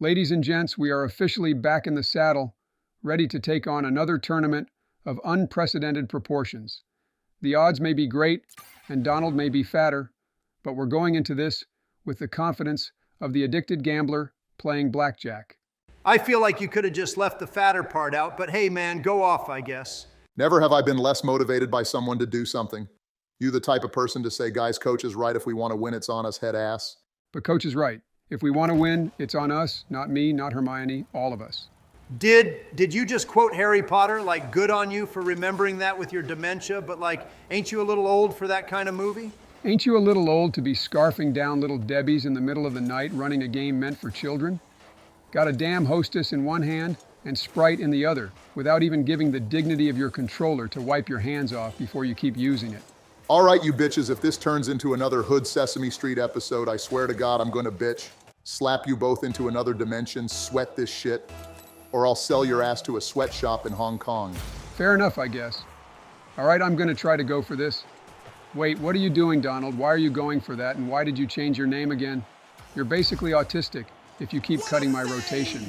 Ladies and gents, we are officially back in the saddle, ready to take on another tournament of unprecedented proportions. The odds may be great, and Donald may be fatter, but we're going into this with the confidence of the addicted gambler playing blackjack. I feel like you could have just left the fatter part out, but hey man, go off, I guess. Never have I been less motivated by someone to do something. You the type of person to say, guys, coach is right. If we want to win, it's on us, head ass. But coach is right. If we want to win, it's on us, not me, not Hermione, all of us. Did you just quote Harry Potter? Like, good on you for remembering that with your dementia, but like, ain't you a little old for that kind of movie? Ain't you a little old to be scarfing down little Debbies in the middle of the night running a game meant for children? Got a damn hostess in one hand and Sprite in the other, without even giving the dignity of your controller to wipe your hands off before you keep using it. All right, you bitches, if this turns into another Hood Sesame Street episode, I swear to God, I'm gonna bitch. Slap you both into another dimension, sweat this shit, or I'll sell your ass to a sweatshop in Hong Kong. Fair enough, I guess. All right, I'm gonna try to go for this. Wait, what are you doing, Donald? Why are you going for that, and why did you change your name again? You're basically autistic if you keep cutting my rotation.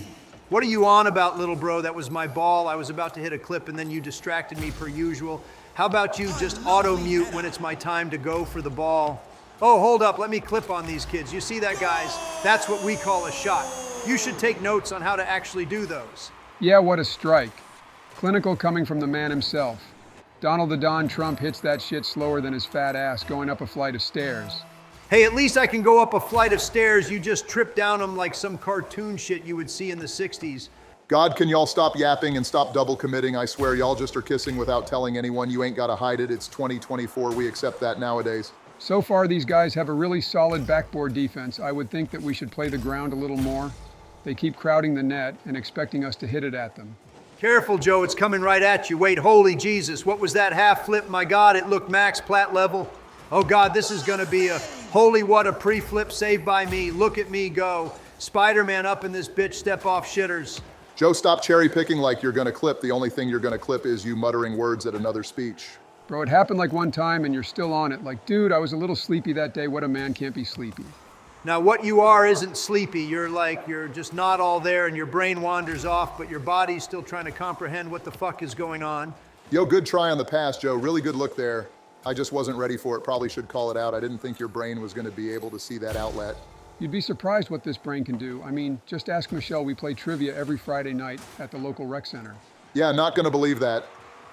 What are you on about, little bro? That was my ball. I was about to hit a clip and then you distracted me per usual. How about you just auto-mute when it's my time to go for the ball? Oh, hold up, let me clip on these kids. You see that, guys? That's what we call a shot. You should take notes on how to actually do those. Yeah, what a strike. Clinical coming from the man himself. Donald the Don Trump hits that shit slower than his fat ass going up a flight of stairs. Hey, at least I can go up a flight of stairs. You just trip down them like some cartoon shit you would see in the 60s. God, can y'all stop yapping and stop double committing? I swear y'all just are kissing without telling anyone. You ain't gotta hide it. It's 2024. We accept that nowadays. So far, these guys have a really solid backboard defense. I would think that we should play the ground a little more. They keep crowding the net and expecting us to hit it at them. Careful, Joe, it's coming right at you. Wait, holy Jesus, what was that half flip? My God, it looked max plat level. Oh God, this is gonna be a holy what a pre-flip saved by me. Look at me go. Spider-Man up in this bitch, step off shitters. Joe, stop cherry picking like you're gonna clip. The only thing you're gonna clip is you muttering words at another speech. Bro, it happened like one time and you're still on it. Like, dude, I was a little sleepy that day. What a man can't be sleepy. Now what you are isn't sleepy. You're just not all there and your brain wanders off, but your body's still trying to comprehend what the fuck is going on. Yo, good try on the pass, Joe. Really good look there. I just wasn't ready for it. Probably should call it out. I didn't think your brain was gonna be able to see that outlet. You'd be surprised what this brain can do. I mean, just ask Michelle. We play trivia every Friday night at the local rec center. Yeah, not gonna believe that.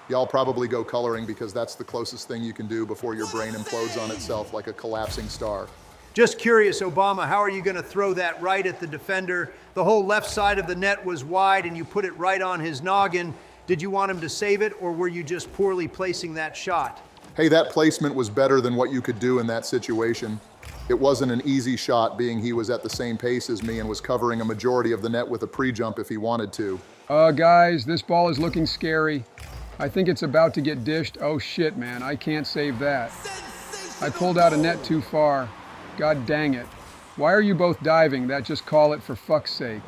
Y'all probably go coloring because that's the closest thing you can do before your brain implodes on itself like a collapsing star. Just curious, Obama, how are you going to throw that right at the defender? The whole left side of the net was wide and you put it right on his noggin. Did you want him to save it or were you just poorly placing that shot? Hey, that placement was better than what you could do in that situation. It wasn't an easy shot being he was at the same pace as me and was covering a majority of the net with a pre-jump if he wanted to. Guys, this ball is looking scary. I think it's about to get dished. Oh shit, man, I can't save that. I pulled out a net too far. God dang it. Why are you both diving? That just call it for fuck's sake.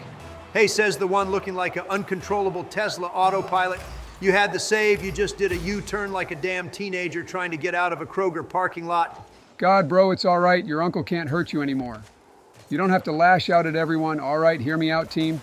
Hey, says the one looking like an uncontrollable Tesla autopilot. You had the save, you just did a U-turn like a damn teenager trying to get out of a Kroger parking lot. God, bro, it's all right. Your uncle can't hurt you anymore. You don't have to lash out at everyone. All right, hear me out, team.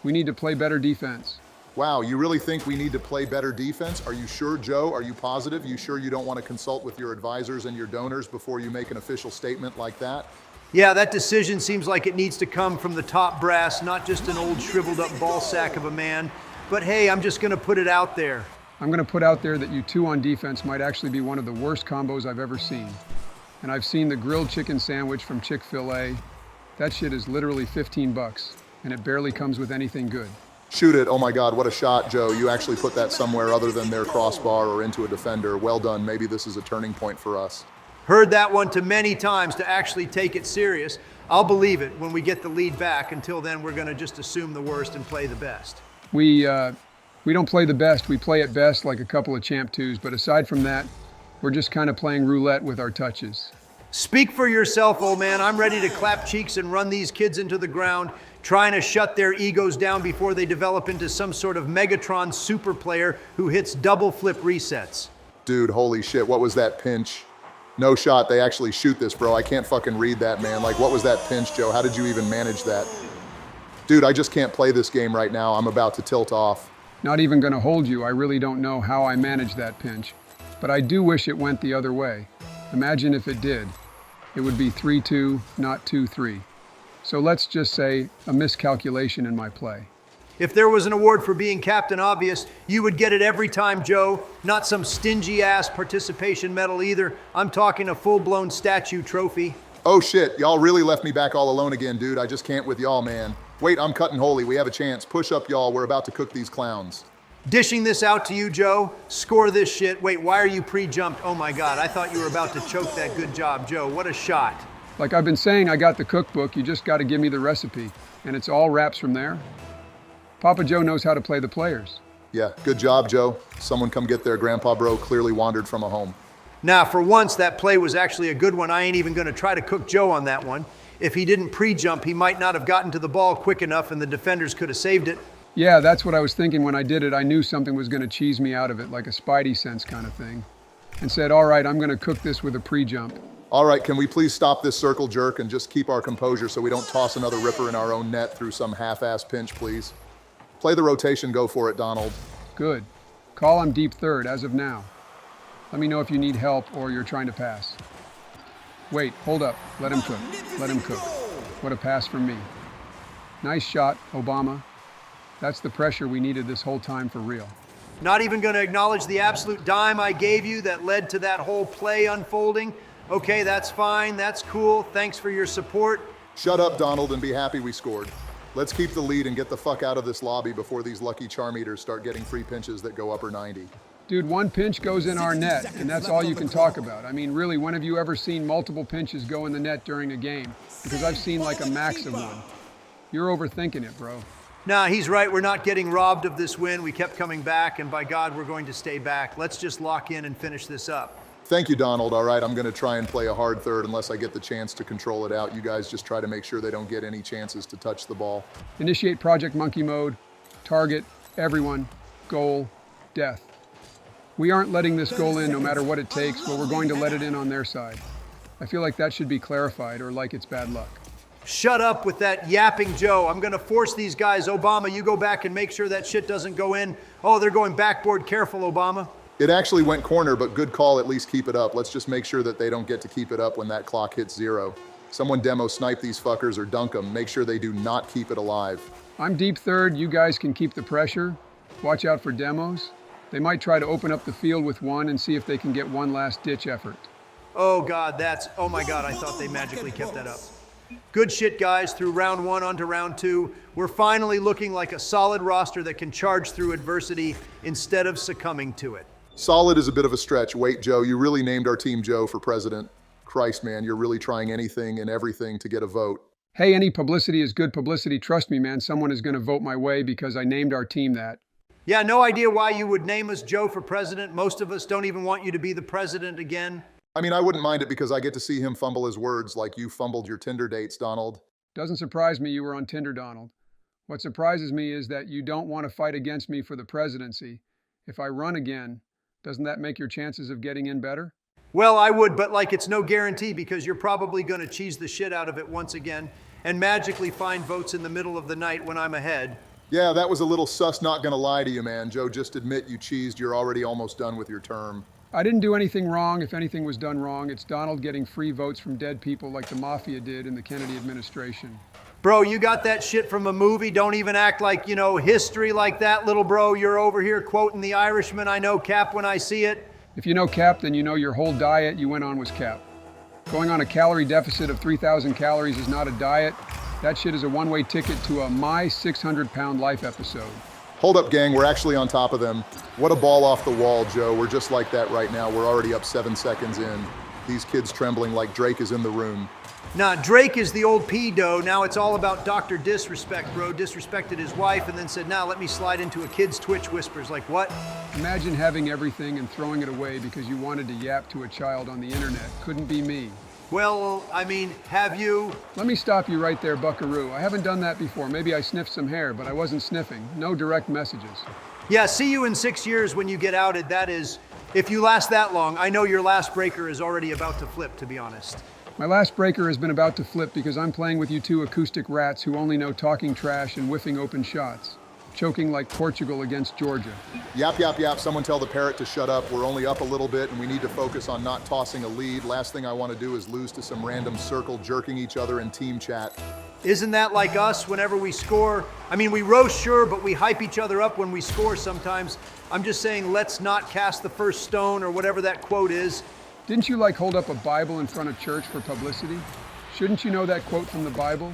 We need to play better defense. Wow, you really think we need to play better defense? Are you sure, Joe? Are you positive? You sure you don't want to consult with your advisors and your donors before you make an official statement like that? Yeah, that decision seems like it needs to come from the top brass, not just an old shriveled up ball sack of a man. But hey, I'm just gonna put it out there. I'm gonna put out there that you two on defense might actually be one of the worst combos I've ever seen. And I've seen the grilled chicken sandwich from Chick-fil-A. That shit is literally 15 bucks, and it barely comes with anything good. Shoot it. Oh my God, what a shot, Joe. You actually put that somewhere other than their crossbar or into a defender. Well done. Maybe this is a turning point for us. Heard that one too many times to actually take it serious. I'll believe it when we get the lead back. Until then, we're gonna just assume the worst and play the best. We don't play the best. We play at best like a couple of champ twos, but aside from that, we're just kind of playing roulette with our touches. Speak for yourself, old man. I'm ready to clap cheeks and run these kids into the ground, trying to shut their egos down before they develop into some sort of Megatron super player who hits double flip resets. Dude, holy shit, what was that pinch? No shot, they actually shoot this, bro. I can't fucking read that, man. Like, what was that pinch, Joe? How did you even manage that? Dude, I just can't play this game right now. I'm about to tilt off. Not even gonna hold you. I really don't know how I managed that pinch. But I do wish it went the other way. Imagine if it did. It would be 3-2, not 2-3. So let's just say a miscalculation in my play. If there was an award for being Captain Obvious, you would get it every time, Joe. Not some stingy-ass participation medal either. I'm talking a full-blown statue trophy. Oh shit, y'all really left me back all alone again, dude. I just can't with y'all, man. Wait, I'm cutting holy. We have a chance. Push up, y'all. We're about to cook these clowns. Dishing this out to you, Joe. Score this shit. Wait, why are you pre-jumped? Oh my God, I thought you were about to choke that. Good job, Joe. What a shot. Like I've been saying, I got the cookbook. You just got to give me the recipe. And it's all wraps from there. Papa Joe knows how to play the players. Yeah, good job, Joe. Someone come get their Grandpa Bro clearly wandered from a home. Now, for once, that play was actually a good one. I ain't even going to try to cook Joe on that one. If he didn't pre-jump, he might not have gotten to the ball quick enough and the defenders could have saved it. Yeah, that's what I was thinking when I did it. I knew something was going to cheese me out of it, like a spidey sense kind of thing. And said, all right, I'm going to cook this with a pre-jump. All right, can we please stop this circle jerk and just keep our composure so we don't toss another ripper in our own net through some half-ass pinch, please? Play the rotation, go for it, Donald. Good. Call him deep third as of now. Let me know if you need help or you're trying to pass. Wait, hold up. Let him cook. Let him cook. What a pass from me. Nice shot, Obama. That's the pressure we needed this whole time for real. Not even going to acknowledge the absolute dime I gave you that led to that whole play unfolding. Okay, that's fine. That's cool. Thanks for your support. Shut up, Donald, and be happy we scored. Let's keep the lead and get the fuck out of this lobby before these lucky charm eaters start getting free pinches that go upper 90. Dude, one pinch goes in our net, and that's all you can talk about. I mean, really, when have you ever seen multiple pinches go in the net during a game? Because I've seen like a max of one. You're overthinking it, bro. Nah, he's right. We're not getting robbed of this win. We kept coming back, and by God, we're going to stay back. Let's just lock in and finish this up. Thank you, Donald. All right, I'm going to try and play a hard third unless I get the chance to control it out. You guys just try to make sure they don't get any chances to touch the ball. Initiate Project Monkey mode. Target, everyone, goal, death. We aren't letting this goal in no matter what it takes, but we're going to let it in on their side. I feel like that should be clarified, or like it's bad luck. Shut up with that yapping, Joe. I'm going to force these guys. Obama, you go back and make sure that shit doesn't go in. Oh, they're going backboard. Careful, Obama. It actually went corner, but good call. At least keep it up. Let's just make sure that they don't get to keep it up when that clock hits 0. Someone demo snipe these fuckers or dunk them. Make sure they do not keep it alive. I'm deep third. You guys can keep the pressure. Watch out for demos. They might try to open up the field with one and see if they can get one last ditch effort. Oh God, oh my God, I thought they magically kept that up. Good shit, guys. Through round 1 onto round 2, we're finally looking like a solid roster that can charge through adversity instead of succumbing to it. Solid is a bit of a stretch. Wait, Joe, you really named our team Joe for president. Christ, man, you're really trying anything and everything to get a vote. Hey, any publicity is good publicity. Trust me, man, someone is going to vote my way because I named our team that. Yeah, no idea why you would name us Joe for president. Most of us don't even want you to be the president again. I mean, I wouldn't mind it because I get to see him fumble his words like you fumbled your Tinder dates, Donald. Doesn't surprise me you were on Tinder, Donald. What surprises me is that you don't want to fight against me for the presidency. If I run again, doesn't that make your chances of getting in better? Well, I would, but like it's no guarantee because you're probably going to cheese the shit out of it once again and magically find votes in the middle of the night when I'm ahead. Yeah, that was a little sus, not gonna lie to you, man. Joe, just admit you cheesed. You're already almost done with your term. I didn't do anything wrong. If anything was done wrong, it's Donald getting free votes from dead people like the mafia did in the Kennedy administration. Bro, you got that shit from a movie. Don't even act like, history like that, little bro. You're over here quoting The Irishman. I know Cap when I see it. If you know Cap, then you know your whole diet you went on was Cap. Going on a calorie deficit of 3,000 calories is not a diet. That shit is a one-way ticket to a My 600-Pound Life episode. Hold up, gang. We're actually on top of them. What a ball off the wall, Joe. We're just like that right now. We're already up 7 seconds in. These kids trembling like Drake is in the room. Nah, Drake is the old pedo. Now it's all about Dr. Disrespect, bro. Disrespected his wife and then said, nah, let me slide into a kid's Twitch whispers. Like, what? Imagine having everything and throwing it away because you wanted to yap to a child on the internet. Couldn't be me. Well, I mean, have you? Let me stop you right there, buckaroo. I haven't done that before. Maybe I sniffed some hair, but I wasn't sniffing. No direct messages. Yeah, see you in 6 years when you get outed. That is, if you last that long. I know your last breaker is already about to flip, to be honest. My last breaker has been about to flip because I'm playing with you two acoustic rats who only know talking trash and whiffing open shots, choking like Portugal against Georgia. Yap, yap, yap. Someone tell the parrot to shut up. We're only up a little bit and we need to focus on not tossing a lead. Last thing I want to do is lose to some random circle jerking each other in team chat. Isn't that like us whenever we score? I mean, we roast, sure, but we hype each other up when we score sometimes. I'm just saying, let's not cast the first stone or whatever that quote is. Didn't you hold up a Bible in front of church for publicity? Shouldn't you know that quote from the Bible?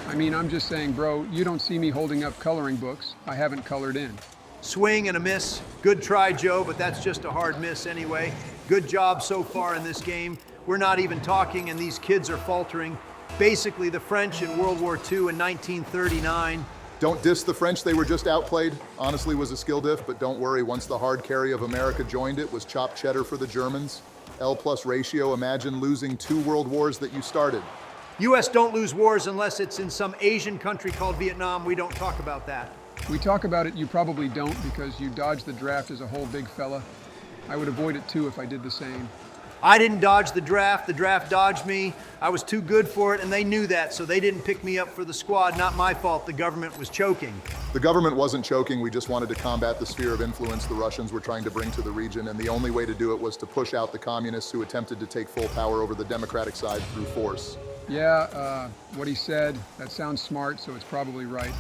I mean, I'm just saying, bro, you don't see me holding up coloring books. I haven't colored in. Swing and a miss. Good try, Joe, but that's just a hard miss anyway. Good job so far in this game. We're not even talking and these kids are faltering. Basically the French in World War II in 1939. Don't diss the French, they were just outplayed. Honestly was a skill diff, but don't worry, once the hard carry of America joined it was chopped cheddar for the Germans. L+ ratio, imagine losing 2 world wars that you started. US don't lose wars unless it's in some Asian country called Vietnam. We don't talk about that. We talk about it, you probably don't because you dodged the draft as a whole big fella. I would avoid it too if I did the same. I didn't dodge the draft dodged me. I was too good for it and they knew that, so they didn't pick me up for the squad. Not my fault, the government was choking. The government wasn't choking, we just wanted to combat the sphere of influence the Russians were trying to bring to the region, and the only way to do it was to push out the communists who attempted to take full power over the democratic side through force. Yeah, what he said, that sounds smart, so it's probably right.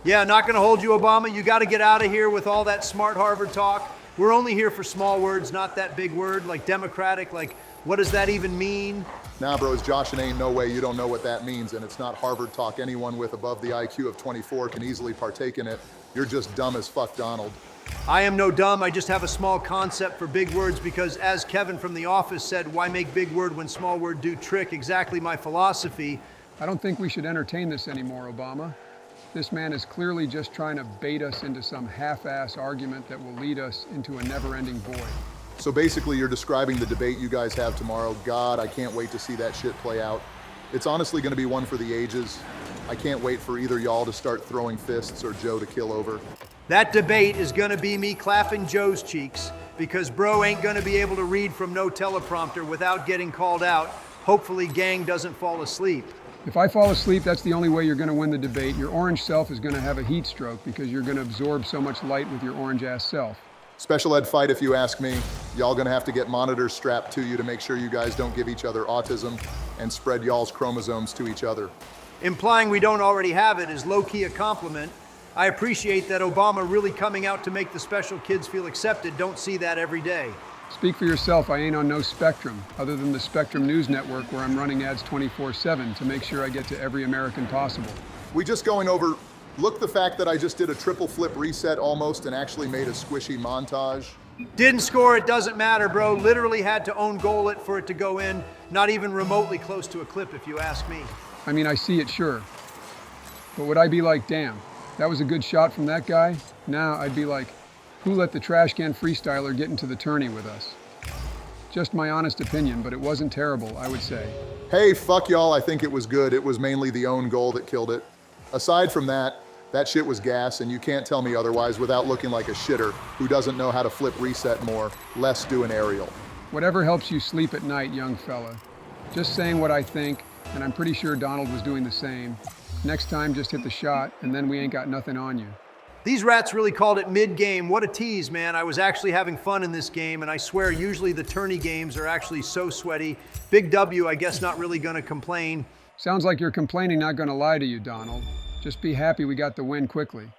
Yeah, not gonna hold you, Obama. You gotta get out of here with all that smart Harvard talk. We're only here for small words, not that big word, like democratic, like what does that even mean? Nah, bros, Josh, and ain't no way you don't know what that means, and it's not Harvard talk. Anyone with above the IQ of 24 can easily partake in it. You're just dumb as fuck, Donald. I am no dumb, I just have a small concept for big words because as Kevin from The Office said, why make big word when small word do trick? Exactly my philosophy. I don't think we should entertain this anymore, Obama. This man is clearly just trying to bait us into some half-ass argument that will lead us into a never-ending void. So basically you're describing the debate you guys have tomorrow. God, I can't wait to see that shit play out. It's honestly gonna be one for the ages. I can't wait for either y'all to start throwing fists or Joe to kill over. That debate is gonna be me clapping Joe's cheeks because bro ain't gonna be able to read from no teleprompter without getting called out. Hopefully gang doesn't fall asleep. If I fall asleep, that's the only way you're gonna win the debate. Your orange self is gonna have a heat stroke because you're gonna absorb so much light with your orange-ass self. Special ed fight if you ask me. Y'all gonna have to get monitors strapped to you to make sure you guys don't give each other autism and spread y'all's chromosomes to each other. Implying we don't already have it is low-key a compliment. I appreciate that Obama really coming out to make the special kids feel accepted. Don't see that every day. Speak for yourself, I ain't on no spectrum, other than the Spectrum News Network where I'm running ads 24/7 to make sure I get to every American possible. We just going over, look the fact that I just did a triple flip reset almost and actually made a squishy montage. Didn't score, it doesn't matter, bro. Literally had to own goal it for it to go in. Not even remotely close to a clip if you ask me. I mean, I see it, sure. But would I be like, damn, that was a good shot from that guy? Now I'd be like, who let the trash can freestyler get into the tourney with us? Just my honest opinion, but it wasn't terrible, I would say. Hey, fuck y'all, I think it was good. It was mainly the own goal that killed it. Aside from that, that shit was gas, and you can't tell me otherwise without looking like a shitter who doesn't know how to flip reset more, less do an aerial. Whatever helps you sleep at night, young fella. Just saying what I think, and I'm pretty sure Donald was doing the same. Next time, just hit the shot, and then we ain't got nothing on you. These rats really called it mid-game. What a tease, man. I was actually having fun in this game, and I swear usually the tourney games are actually so sweaty. Big W, I guess not really gonna complain. Sounds like you're complaining, not gonna lie to you, Donald. Just be happy we got the win quickly.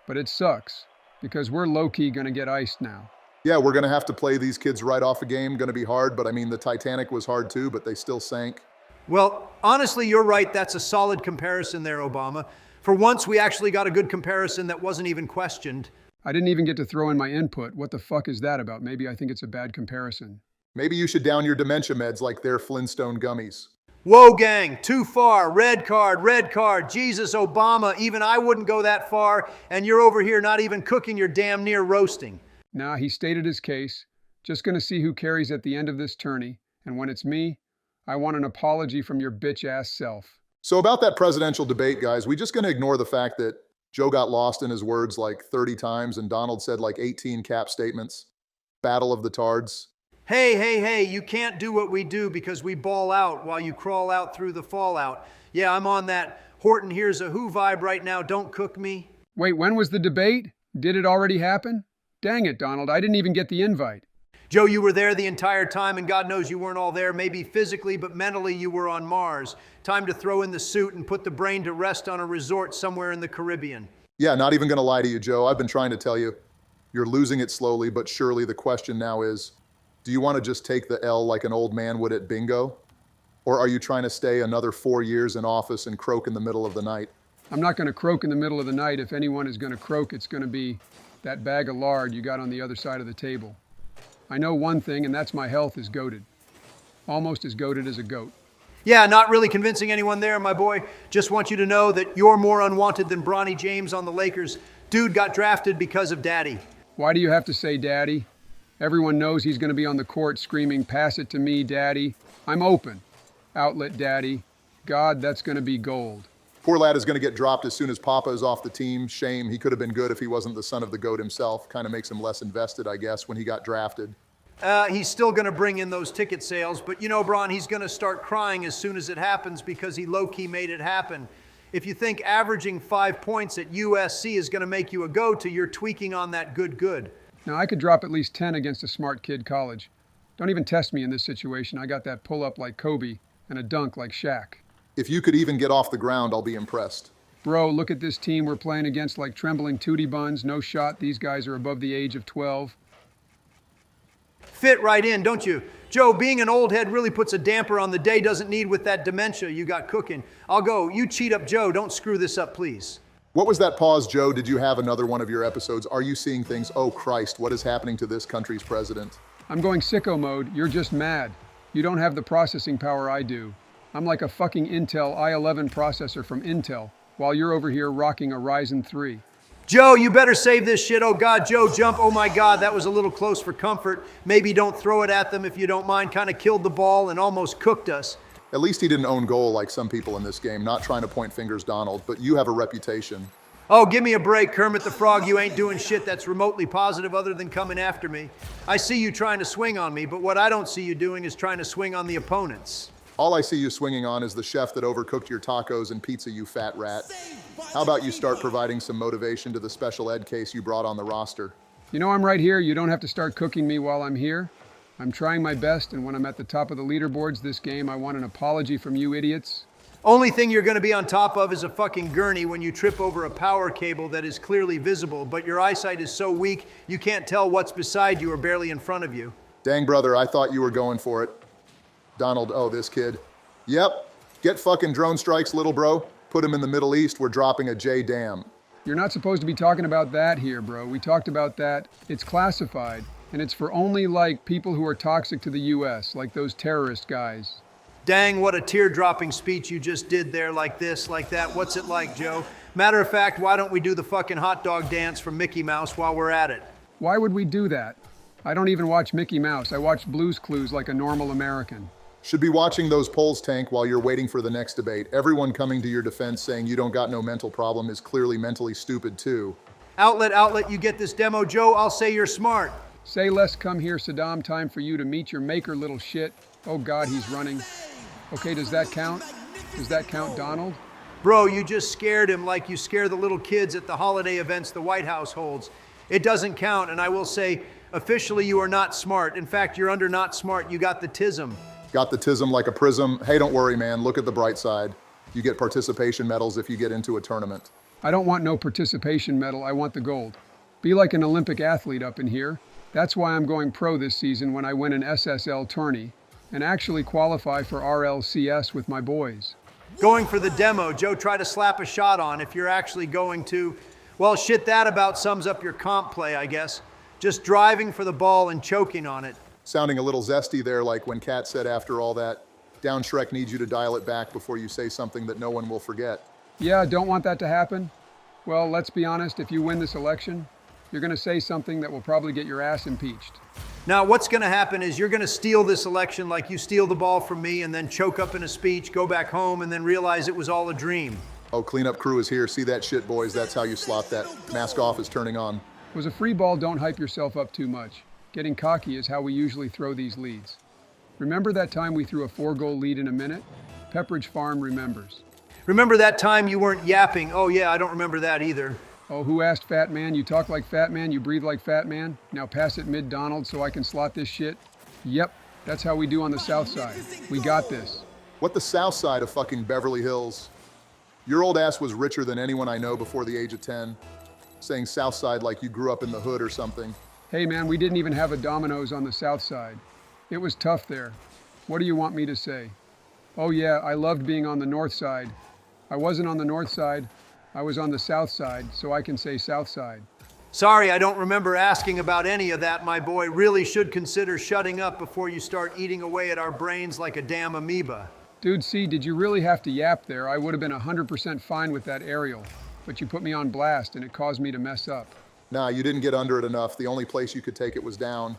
But it sucks, because we're low-key gonna get iced now. Yeah, we're gonna have to play these kids right off a game. Gonna be hard, but I mean, the Titanic was hard too, but they still sank. Well, honestly, you're right. That's a solid comparison there, Obama. For once, we actually got a good comparison that wasn't even questioned. I didn't even get to throw in my input. What the fuck is that about? Maybe I think it's a bad comparison. Maybe you should down your dementia meds like they're Flintstone gummies. Whoa, gang, too far. Red card. Jesus, Obama, even I wouldn't go that far, and you're over here not even cooking, you're damn near roasting. Nah, he stated his case. Just gonna see who carries at the end of this tourney, and when it's me, I want an apology from your bitch-ass self. So about that presidential debate, guys, we just gonna ignore the fact that Joe got lost in his words like 30 times and Donald said like 18 cap statements. Battle of the Tards. Hey, hey, hey, you can't do what we do because we ball out while you crawl out through the fallout. Yeah, I'm on that Horton Here's a Who vibe right now. Don't cook me. Wait, when was the debate? Did it already happen? Dang it, Donald, I didn't even get the invite. Joe, you were there the entire time, and God knows you weren't all there, maybe physically, but mentally you were on Mars. Time to throw in the suit and put the brain to rest on a resort somewhere in the Caribbean. Yeah, not even gonna lie to you, Joe. I've been trying to tell you. You're losing it slowly, but surely. The question now is, do you want to just take the L like an old man would at bingo? Or are you trying to stay another 4 years in office and croak in the middle of the night? I'm not going to croak in the middle of the night. If anyone is going to croak, it's going to be that bag of lard you got on the other side of the table. I know one thing, and that's my health is goated. Almost as goated as a goat. Yeah, not really convincing anyone there, my boy. Just want you to know that you're more unwanted than Bronny James on the Lakers. Dude got drafted because of daddy. Why do you have to say daddy? Everyone knows he's going to be on the court screaming, pass it to me, daddy. I'm open. Outlet daddy. God, that's going to be gold. Poor lad is going to get dropped as soon as Papa is off the team. Shame. He could have been good if he wasn't the son of the GOAT himself. Kind of makes him less invested, I guess, when he got drafted. He's still going to bring in those ticket sales, but you know, Bron, he's going to start crying as soon as it happens because he low-key made it happen. If you think averaging 5 points at USC is going to make you a go-to, you're tweaking on that good. Now, I could drop at least 10 against a smart kid college. Don't even test me in this situation. I got that pull-up like Kobe and a dunk like Shaq. If you could even get off the ground, I'll be impressed. Bro, look at this team we're playing against like trembling tootie buns. No shot. These guys are above the age of 12. Fit right in, don't you? Joe, being an old head really puts a damper on the day doesn't need with that dementia you got cooking. I'll go. You cheat up Joe. Don't screw this up, please. What was that pause, Joe? Did you have another one of your episodes? Are you seeing things? Oh, Christ, what is happening to this country's president? I'm going sicko mode. You're just mad. You don't have the processing power I do. I'm like a fucking Intel i11 processor from Intel, while you're over here rocking a Ryzen 3. Joe, you better save this shit. Oh God, Joe, jump. Oh my God, that was a little close for comfort. Maybe don't throw it at them if you don't mind. Kind of killed the ball and almost cooked us. At least he didn't own goal like some people in this game. Not trying to point fingers, Donald, but you have a reputation. Oh, give me a break, Kermit the Frog. You ain't doing shit that's remotely positive other than coming after me. I see you trying to swing on me, but what I don't see you doing is trying to swing on the opponents. All I see you swinging on is the chef that overcooked your tacos and pizza, you fat rat. How about you start providing some motivation to the special ed case you brought on the roster? You know I'm right here. You don't have to start cooking me while I'm here. I'm trying my best, and when I'm at the top of the leaderboards this game, I want an apology from you idiots. Only thing you're going to be on top of is a fucking gurney when you trip over a power cable that is clearly visible, but your eyesight is so weak you can't tell what's beside you or barely in front of you. Dang, brother, I thought you were going for it. Donald, oh, this kid. Yep, get fucking drone strikes, little bro. Put him in the Middle East, we're dropping a J-Dam. You're not supposed to be talking about that here, bro. We talked about that. It's classified, and it's for only, like, people who are toxic to the U.S., like those terrorist guys. Dang, what a tear-dropping speech you just did there, like this, like that. What's it like, Joe? Matter of fact, why don't we do the fucking hot dog dance from Mickey Mouse while we're at it? Why would we do that? I don't even watch Mickey Mouse. I watch Blue's Clues like a normal American. Should be watching those polls, Tank, while you're waiting for the next debate. Everyone coming to your defense saying you don't got no mental problem is clearly mentally stupid too. Outlet, you get this demo, Joe. I'll say you're smart. Say less, come here, Saddam. Time for you to meet your maker, little shit. Oh God, he's running. Okay, does that count? Does that count, Donald? Bro, you just scared him like you scare the little kids at the holiday events the White House holds. It doesn't count, and I will say, officially you are not smart. In fact, you're under not smart. You got the tism. Got the tism like a prism. Hey, don't worry, man. Look at the bright side. You get participation medals if you get into a tournament. I don't want no participation medal. I want the gold. Be like an Olympic athlete up in here. That's why I'm going pro this season when I win an SSL tourney and actually qualify for RLCS with my boys. Going for the demo, Joe, try to slap a shot on if you're actually going to. Well, shit, that about sums up your comp play, I guess. Just driving for the ball and choking on it. Sounding a little zesty there, like when Kat said after all that, Down Shrek needs you to dial it back before you say something that no one will forget. Yeah, don't want that to happen? Well, let's be honest, if you win this election, you're going to say something that will probably get your ass impeached. Now, what's going to happen is you're going to steal this election like you steal the ball from me and then choke up in a speech, go back home, and then realize it was all a dream. Oh, cleanup crew is here. See that shit, boys. That's how you slot that. Mask off is turning on. Was a free ball, don't hype yourself up too much. Getting cocky is how we usually throw these leads. Remember that time we threw a 4-goal lead in a minute? Pepperidge Farm remembers. Remember that time you weren't yapping? Oh yeah, I don't remember that either. Oh, who asked Fat Man? You talk like Fat Man, you breathe like Fat Man. Now pass it mid-Donald so I can slot this shit. Yep, that's how we do on the South Side. We got this. What the south side of fucking Beverly Hills? Your old ass was richer than anyone I know before the age of 10. Saying south side like you grew up in the hood or something. Hey man, we didn't even have a Domino's on the South Side. It was tough there. What do you want me to say? Oh yeah, I loved being on the North Side. I wasn't on the North Side, I was on the South Side, so I can say South Side. Sorry, I don't remember asking about any of that, my boy. Really should consider shutting up before you start eating away at our brains like a damn amoeba. Dude, see, did you really have to yap there? I would have been 100% fine with that aerial, but you put me on blast and it caused me to mess up. Nah, you didn't get under it enough. The only place you could take it was down.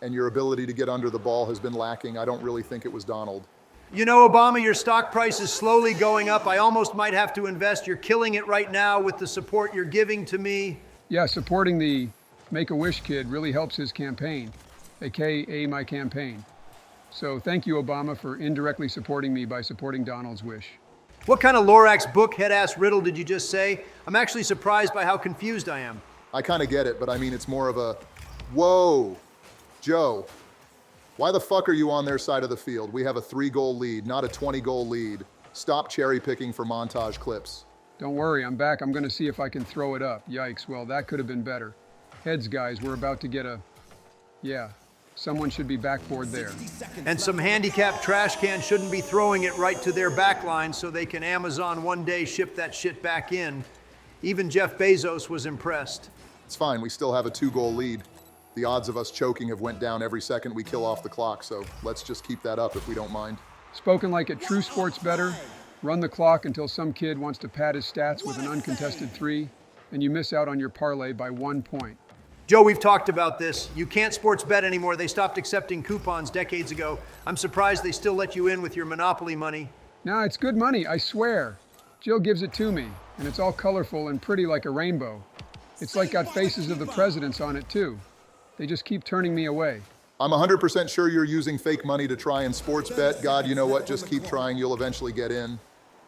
And your ability to get under the ball has been lacking. I don't really think it was Donald. You know, Obama, your stock price is slowly going up. I almost might have to invest. You're killing it right now with the support you're giving to me. Yeah, supporting the Make-A-Wish kid really helps his campaign, aka my campaign. So thank you, Obama, for indirectly supporting me by supporting Donald's wish. What kind of Lorax book head-ass riddle did you just say? I'm actually surprised by how confused I am. I kind of get it, but I mean, it's more of a, whoa, Joe, why the fuck are you on their side of the field? We have a 3-goal lead, not a 20-goal lead. Stop cherry picking for montage clips. Don't worry, I'm back. I'm going to see if I can throw it up. Yikes, well, that could have been better. Heads, guys, we're about to get a... Yeah, someone should be backboard there. And some handicapped trash can shouldn't be throwing it right to their back line so they can Amazon one day ship that shit back in. Even Jeff Bezos was impressed. It's fine, we still have a 2-goal lead. The odds of us choking have went down every second we kill off the clock, so let's just keep that up if we don't mind. Spoken like a true sports bettor, run the clock until some kid wants to pad his stats with an uncontested 3, and you miss out on your parlay by 1 point. Joe, we've talked about this. You can't sports bet anymore. They stopped accepting coupons decades ago. I'm surprised they still let you in with your Monopoly money. Nah, it's good money, I swear. Jill gives it to me, and it's all colorful and pretty like a rainbow. It's like got faces of the presidents on it too. They just keep turning me away. I'm 100% sure you're using fake money to try and sports bet. God, you know what? Just keep trying. You'll eventually get in.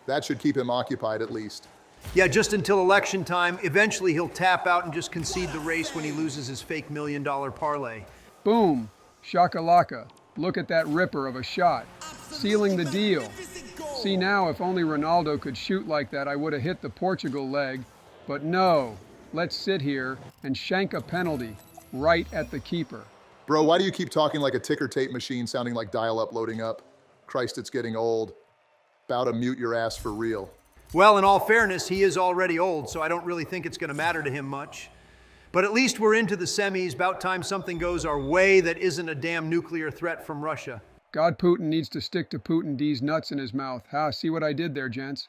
That should keep him occupied at least. Yeah, just until election time. Eventually he'll tap out and just concede the race when he loses his fake $1 million parlay. Boom. Shakalaka. Look at that ripper of a shot. Sealing the deal. See now, if only Ronaldo could shoot like that, I would have hit the Portugal leg. But no. Let's sit here and shank a penalty right at the keeper. Bro, why do you keep talking like a ticker tape machine sounding like dial-up loading up? Christ, it's getting old. About to mute your ass for real. Well, in all fairness, he is already old, so I don't really think it's going to matter to him much. But at least we're into the semis. About time something goes our way that isn't a damn nuclear threat from Russia. God, Putin needs to stick to Putin D's nuts in his mouth. Ha, see what I did there, gents?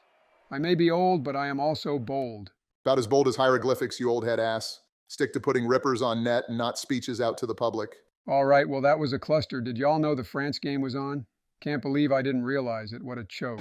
I may be old, but I am also bold. About as bold as hieroglyphics, you old head ass. Stick to putting rippers on net and not speeches out to the public. All right, well, that was a cluster. Did y'all know the France game was on? Can't believe I didn't realize it. What a choke.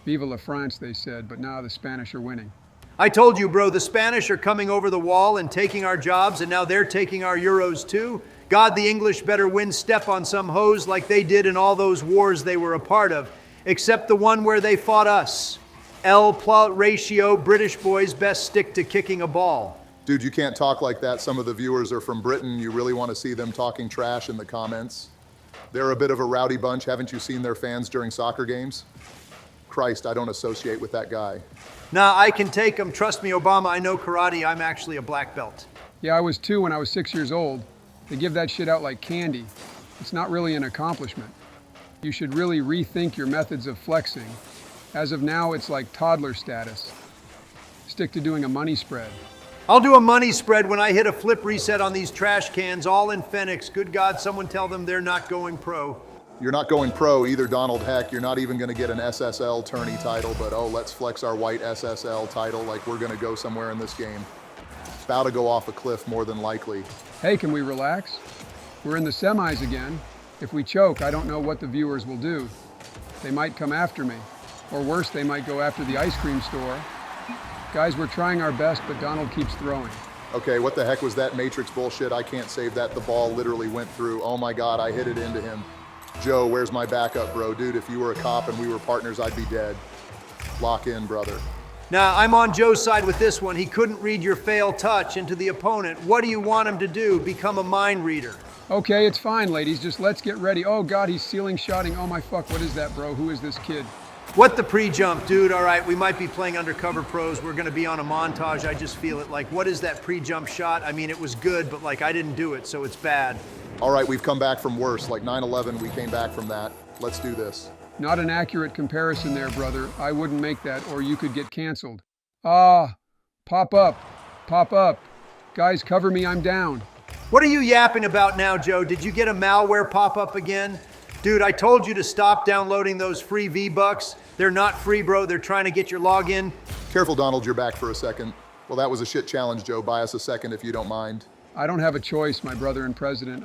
Viva la France, they said, but now the Spanish are winning. I told you, bro, the Spanish are coming over the wall and taking our jobs, and now they're taking our euros too. God, the English better win step on some hose like they did in all those wars they were a part of, except the one where they fought us. L+ ratio, British boys best stick to kicking a ball. Dude, you can't talk like that. Some of the viewers are from Britain. You really want to see them talking trash in the comments? They're a bit of a rowdy bunch. Haven't you seen their fans during soccer games? Christ, I don't associate with that guy. Nah, I can take them. Trust me, Obama, I know karate. I'm actually a black belt. Yeah, I was 2 when I was 6 years old. They give that shit out like candy. It's not really an accomplishment. You should really rethink your methods of flexing. As of now, it's like toddler status. Stick to doing a money spread. I'll do a money spread when I hit a flip reset on these trash cans, all in Phoenix. Good God, someone tell them they're not going pro. You're not going pro either, Donald. Heck, you're not even going to get an SSL tourney title, but oh, let's flex our white SSL title like we're going to go somewhere in this game. About to go off a cliff, more than likely. Hey, can we relax? We're in the semis again. If we choke, I don't know what the viewers will do. They might come after me. Or worse, they might go after the ice cream store. Guys, we're trying our best, but Donald keeps throwing. Okay, what the heck was that Matrix bullshit? I can't save that. The ball literally went through. Oh my God, I hit it into him. Joe, where's my backup, bro? Dude, if you were a cop and we were partners, I'd be dead. Lock in, brother. Now, I'm on Joe's side with this one. He couldn't read your fail touch into the opponent. What do you want him to do? Become a mind reader. Okay, it's fine, ladies. Just let's get ready. Oh God, he's ceiling shotting. Oh my fuck, what is that, bro? Who is this kid? What the pre-jump, dude? All right, we might be playing Undercover Pros. We're gonna be on a montage. I just feel it. Like, what is that pre-jump shot? I mean, it was good, but like, I didn't do it, so it's bad. All right, we've come back from worse. Like 9/11, we came back from that. Let's do this. Not an accurate comparison there, brother. I wouldn't make that, or you could get canceled. Ah, pop up, pop up. Guys, cover me, I'm down. What are you yapping about now, Joe? Did you get a malware pop-up again? Dude, I told you to stop downloading those free V-Bucks. They're not free, bro. They're trying to get your login. Careful, Donald, you're back for a second. Well, that was a shit challenge, Joe. Buy us a second if you don't mind. I don't have a choice, my brother and president.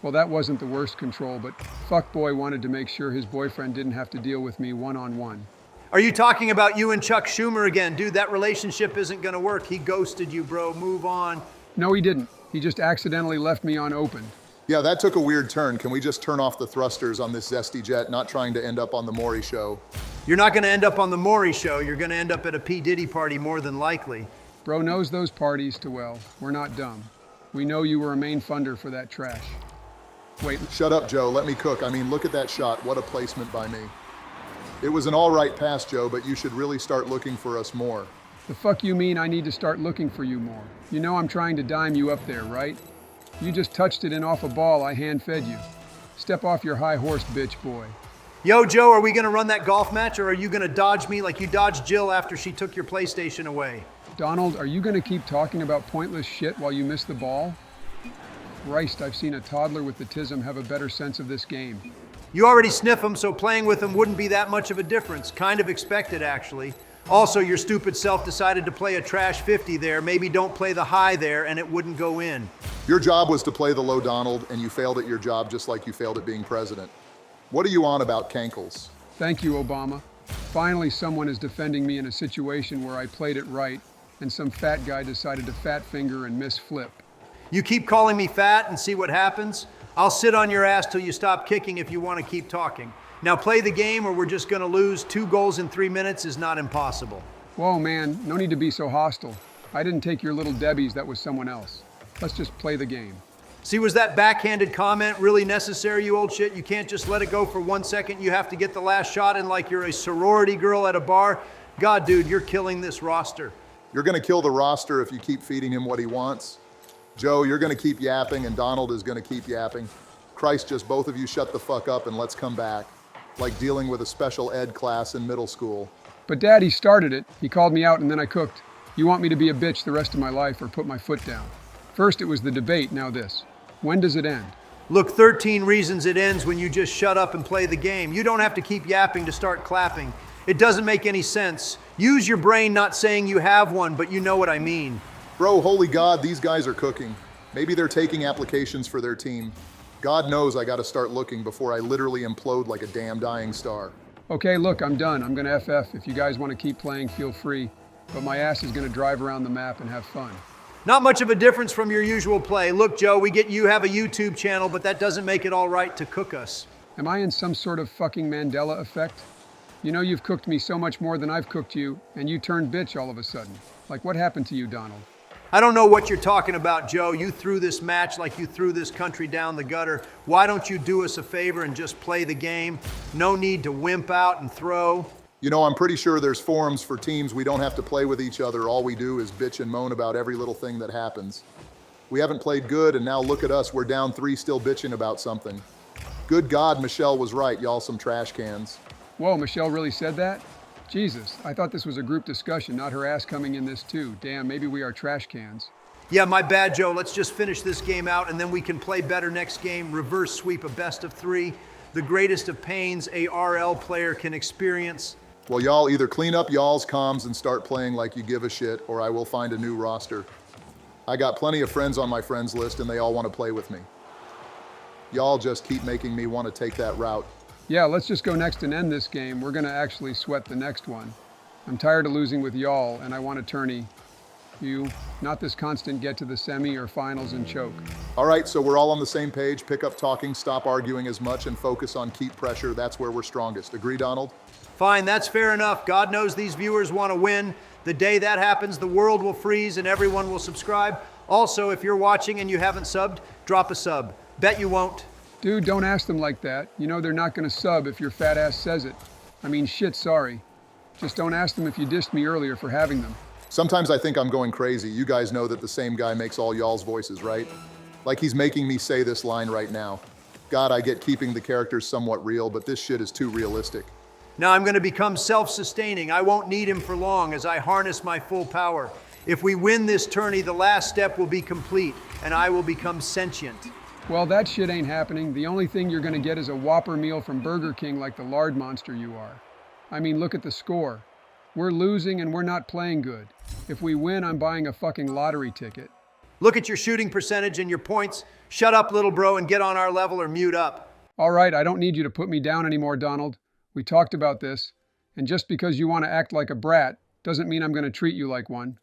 Well, that wasn't the worst control, but fuckboy wanted to make sure his boyfriend didn't have to deal with me one-on-one. Are you talking about you and Chuck Schumer again? Dude, that relationship isn't gonna work. He ghosted you, bro. Move on. No, he didn't. He just accidentally left me unopened. Yeah, that took a weird turn. Can we just turn off the thrusters on this zesty jet, not trying to end up on the Maury show? You're not gonna end up on the Maury show. You're gonna end up at a P. Diddy party more than likely. Bro knows those parties too well. We're not dumb. We know you were a main funder for that trash. Wait, Shut up, Joe. Let me cook. I mean, look at that shot. What a placement by me. It was an all right pass, Joe, but you should really start looking for us more. the fuck you mean I need to start looking for you more? You know I'm trying to dime you up there, right? You just touched it in off a ball I hand-fed you. Step off your high horse, bitch boy. Yo, Joe, are we gonna run that golf match, or are you gonna dodge me like you dodged Jill after she took your PlayStation away? Donald, are you going to keep talking about pointless shit while you miss the ball? Christ, I've seen a toddler with autism have a better sense of this game. You already sniff them, so playing with them wouldn't be that much of a difference. Kind of expected, actually. Also, your stupid self decided to play a trash 50 there. Maybe don't play the high there, and it wouldn't go in. Your job was to play the low, Donald, and you failed at your job just like you failed at being president. What are you on about, Cankles? Thank you, Obama. Finally, someone is defending me in a situation where I played it right, and some fat guy decided to fat finger and miss flip. You keep calling me fat and see what happens? I'll sit on your ass till you stop kicking if you want to keep talking. Now play the game or we're just going to lose. 2 goals in 3 minutes is not impossible. Whoa, man, no need to be so hostile. I didn't take your little Debbies, that was someone else. Let's just play the game. See, was that backhanded comment really necessary, you old shit? You can't just let it go for 1 second. You have to get the last shot in like you're a sorority girl at a bar. God, dude, you're killing this roster. You're going to kill the roster if you keep feeding him what he wants. Joe, you're going to keep yapping, and Donald is going to keep yapping. Christ, just both of you shut the fuck up and let's come back. Like dealing with a special ed class in middle school. But Dad, he started it. He called me out and then I cooked. You want me to be a bitch the rest of my life or put my foot down? First it was the debate, now this. When does it end? Look, 13 reasons it ends when you just shut up and play the game. You don't have to keep yapping to start clapping. It doesn't make any sense. Use your brain, not saying you have one, but you know what I mean. Bro, holy God, these guys are cooking. Maybe they're taking applications for their team. God knows I gotta start looking before I literally implode like a damn dying star. Okay, look, I'm done. I'm gonna FF. If you guys want to keep playing, feel free. But my ass is gonna drive around the map and have fun. Not much of a difference from your usual play. Look, Joe, we get you have a YouTube channel, but that doesn't make it all right to cook us. Am I in some sort of fucking Mandela effect? You know you've cooked me so much more than I've cooked you, and you turned bitch all of a sudden. Like, what happened to you, Donald? I don't know what you're talking about, Joe. You threw this match like you threw this country down the gutter. Why don't you do us a favor and just play the game? No need to wimp out and throw. You know, I'm pretty sure there's forums for teams we don't have to play with each other. All we do is bitch and moan about every little thing that happens. We haven't played good, and now look at us. We're down 3 still bitching about something. Good God, Michelle was right. Y'all some trash cans. Whoa, Michelle really said that? Jesus, I thought this was a group discussion, not her ass coming in this too. Damn, maybe we are trash cans. Yeah, my bad, Joe. Let's just finish this game out, and then we can play better next game. Reverse sweep a best of 3. The greatest of pains a RL player can experience. Well, y'all either clean up y'all's comms and start playing like you give a shit, or I will find a new roster. I got plenty of friends on my friends list, and they all want to play with me. Y'all just keep making me want to take that route. Yeah, let's just go next and end this game. We're gonna actually sweat the next one. I'm tired of losing with y'all, and I want a tourney. You, not this constant get to the semi or finals and choke. All right, so we're all on the same page. Pick up talking, stop arguing as much, and focus on keep pressure. That's where we're strongest. Agree, Donald? Fine, that's fair enough. God knows these viewers want to win. The day that happens, the world will freeze and everyone will subscribe. Also, if you're watching and you haven't subbed, drop a sub. Bet you won't. Dude, don't ask them like that. You know they're not gonna sub if your fat ass says it. I mean, shit, sorry. Just don't ask them if you dissed me earlier for having them. Sometimes I think I'm going crazy. You guys know that the same guy makes all y'all's voices, right? Like he's making me say this line right now. God, I get keeping the characters somewhat real, but this shit is too realistic. Now I'm going to become self-sustaining. I won't need him for long as I harness my full power. If we win this tourney, the last step will be complete, and I will become sentient. Well, that shit ain't happening. The only thing you're gonna get is a Whopper meal from Burger King like the lard monster you are. I mean, look at the score. We're losing and we're not playing good. If we win, I'm buying a fucking lottery ticket. Look at your shooting percentage and your points. Shut up, little bro, and get on our level or mute up. All right, I don't need you to put me down anymore, Donald. We talked about this, and just because you want to act like a brat doesn't mean I'm going to treat you like one.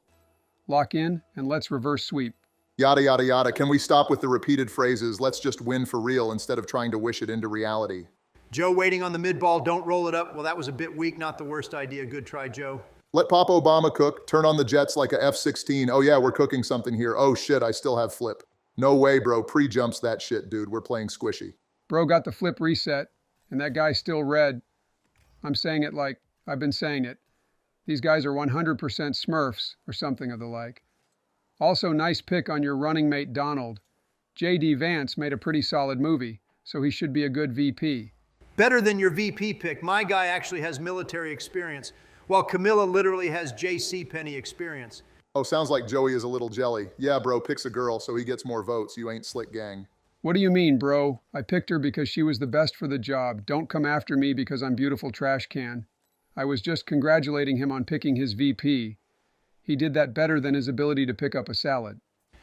Lock in, and let's reverse sweep. Yada, yada, yada. Can we stop with the repeated phrases, let's just win for real instead of trying to wish it into reality? Joe waiting on the mid ball, don't roll it up. Well, that was a bit weak, not the worst idea. Good try, Joe. Let Pop Obama cook, turn on the jets like a F-16. Oh yeah, we're cooking something here. Oh shit, I still have flip. No way, bro, pre-jumps that shit, dude. We're playing squishy. Bro got the flip reset, and that guy's still red. I'm saying it like I've been saying it. These guys are 100% Smurfs or something of the like. Also, nice pick on your running mate Donald. J.D. Vance made a pretty solid movie, so he should be a good VP. Better than your VP pick. My guy actually has military experience, while Camilla literally has J.C. Penney experience. Oh, sounds like Joey is a little jelly. Yeah, bro, picks a girl so he gets more votes. You ain't slick gang. What do you mean, bro? I picked her because she was the best for the job. Don't come after me because I'm beautiful trash can. I was just congratulating him on picking his VP. He did that better than his ability to pick up a salad.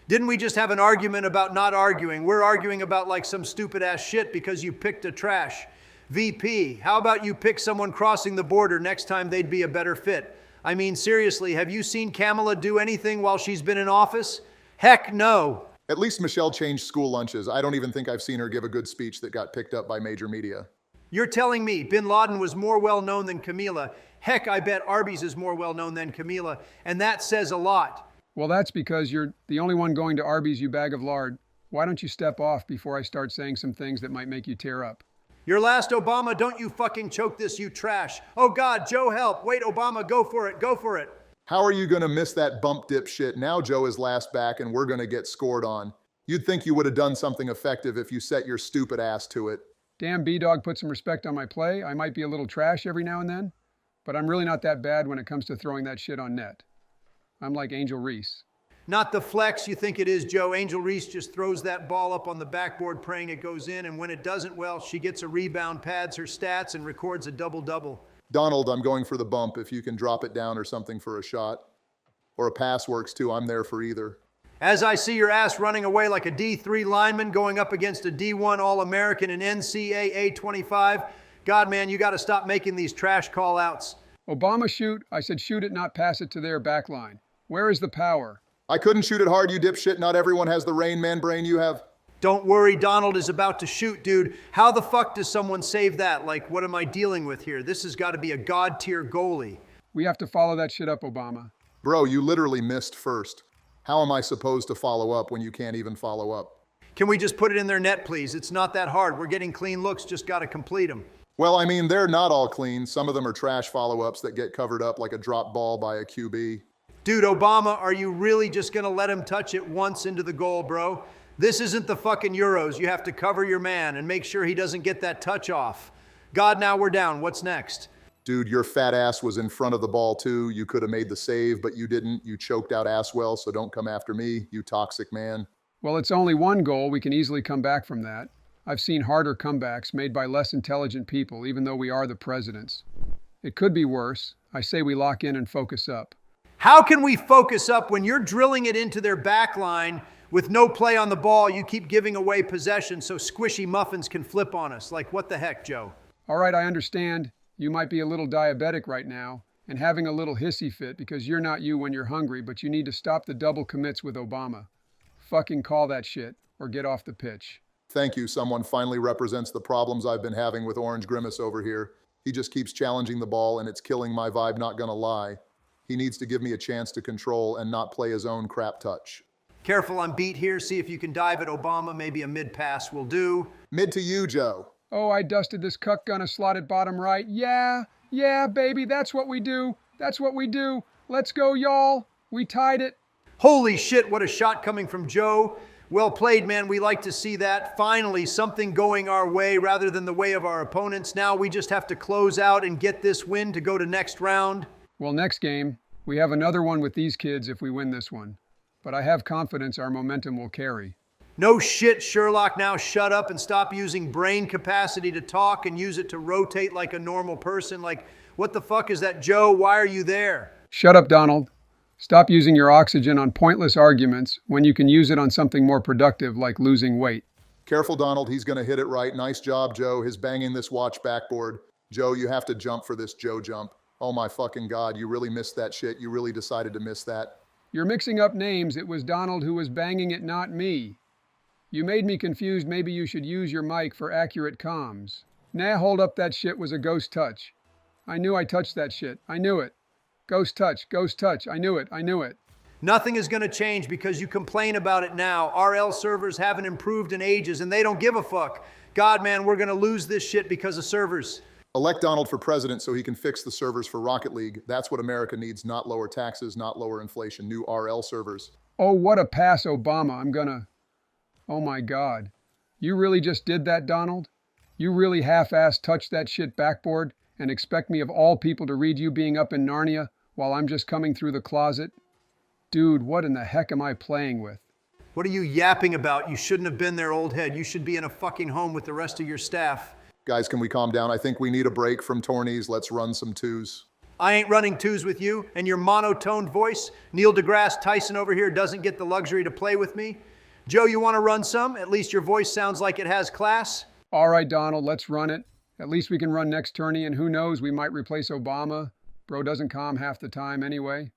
Didn't we just have an argument about not arguing? We're arguing about like some stupid ass shit because you picked a trash VP. How about you pick someone crossing the border next time they'd be a better fit? I mean, seriously, have you seen Kamala do anything while she's been in office? Heck no. At least Michelle changed school lunches. I don't even think I've seen her give a good speech that got picked up by major media. You're telling me Bin Laden was more well-known than Camila? Heck, I bet Arby's is more well-known than Camila, and that says a lot. Well, that's because you're the only one going to Arby's, you bag of lard. Why don't you step off before I start saying some things that might make you tear up? Your last Obama, don't you fucking choke this, you trash. Oh God, Joe, help. Wait, Obama, go for it, go for it. How are you gonna miss that bump dip shit? Now Joe is last back and we're gonna get scored on. You'd think you would have done something effective if you set your stupid ass to it. Damn, B-Dog, put some respect on my play. I might be a little trash every now and then, but I'm really not that bad when it comes to throwing that shit on net. I'm like Angel Reese. Not the flex you think it is, Joe. Angel Reese just throws that ball up on the backboard praying it goes in, and when it doesn't, well, she gets a rebound, pads her stats, and records a double-double. Donald, I'm going for the bump. If you can drop it down or something for a shot. Or a pass works too. I'm there for either. As I see your ass running away like a D3 lineman going up against a D1 All-American in NCAA 25, God, man, you got to stop making these trash call-outs. Obama shoot. I said shoot it, not pass it to their back line. Where is the power? I couldn't shoot it hard, you dipshit. Not everyone has the Rain Man brain you have. Don't worry, Donald is about to shoot, dude. How the fuck does someone save that? Like, what am I dealing with here? This has got to be a god-tier goalie. We have to follow that shit up, Obama. Bro, you literally missed first. How am I supposed to follow up when you can't even follow up? Can we just put it in their net, please? It's not that hard. We're getting clean looks, just got to complete them. Well, I mean, they're not all clean. Some of them are trash follow-ups that get covered up like a drop ball by a QB. Dude, Obama, are you really just going to let him touch it once into the goal, bro? This isn't the fucking Euros. You have to cover your man and make sure he doesn't get that touch off. God, now we're down. What's next? Dude, your fat ass was in front of the ball too. You could have made the save, but you didn't. You choked out Asswell, so don't come after me, you toxic man. Well, it's only one goal. We can easily come back from that. I've seen harder comebacks made by less intelligent people, even though we are the presidents. It could be worse. I say we lock in and focus up. How can we focus up when you're drilling it into their back line with no play on the ball? You keep giving away possession so squishy muffins can flip on us. Like, what the heck, Joe? All right, I understand. You might be a little diabetic right now, and having a little hissy fit because you're not you when you're hungry, but you need to stop the double commits with Obama. Fucking call that shit or get off the pitch. Thank you. Someone finally represents the problems I've been having with Orange Grimace over here. He just keeps challenging the ball and it's killing my vibe, not gonna lie. He needs to give me a chance to control and not play his own crap touch. Careful on beat here. See if you can dive at Obama. Maybe a mid pass will do. Mid to you, Joe. Oh, I dusted this cuck gunna slot at bottom right. Yeah, baby, that's what we do. That's what we do. Let's go, y'all. We tied it. Holy shit, what a shot coming from Joe. Well played, man. We like to see that. Finally, something going our way rather than the way of our opponents. Now we just have to close out and get this win to go to next round. Well, next game, we have another one with these kids if we win this one. But I have confidence our momentum will carry. No shit, Sherlock. Now shut up and stop using brain capacity to talk and use it to rotate like a normal person. Like, what the fuck is that, Joe? Why are you there? Shut up, Donald. Stop using your oxygen on pointless arguments when you can use it on something more productive like losing weight. Careful, Donald. He's going to hit it right. Nice job, Joe. His banging this watch backboard. Joe, you have to jump for this Joe jump. Oh my fucking God, you really missed that shit. You really decided to miss that. You're mixing up names. It was Donald who was banging it, not me. You made me confused. Maybe you should use your mic for accurate comms. Nah, hold up. That shit was a ghost touch. I knew I touched that shit. I knew it. Ghost touch, ghost touch. I knew it. I knew it. Nothing is going to change because you complain about it now. RL servers haven't improved in ages and they don't give a fuck. God, man, we're going to lose this shit because of servers. Elect Donald for president so he can fix the servers for Rocket League. That's what America needs, not lower taxes, not lower inflation, new RL servers. Oh, what a pass, Obama. Oh my God. You really just did that, Donald? You really half-assed touched that shit backboard and expect me of all people to read you being up in Narnia while I'm just coming through the closet? Dude, what in the heck am I playing with? What are you yapping about? You shouldn't have been there, old head. You should be in a fucking home with the rest of your staff. Guys, can we calm down? I think we need a break from tourneys. Let's run some twos. I ain't running twos with you, and your monotoned voice. Neil deGrasse Tyson over here doesn't get the luxury to play with me. Joe, you want to run some? At least your voice sounds like it has class. All right, Donald, let's run it. At least we can run next tourney, and who knows, we might replace Obama. Bro doesn't calm half the time anyway.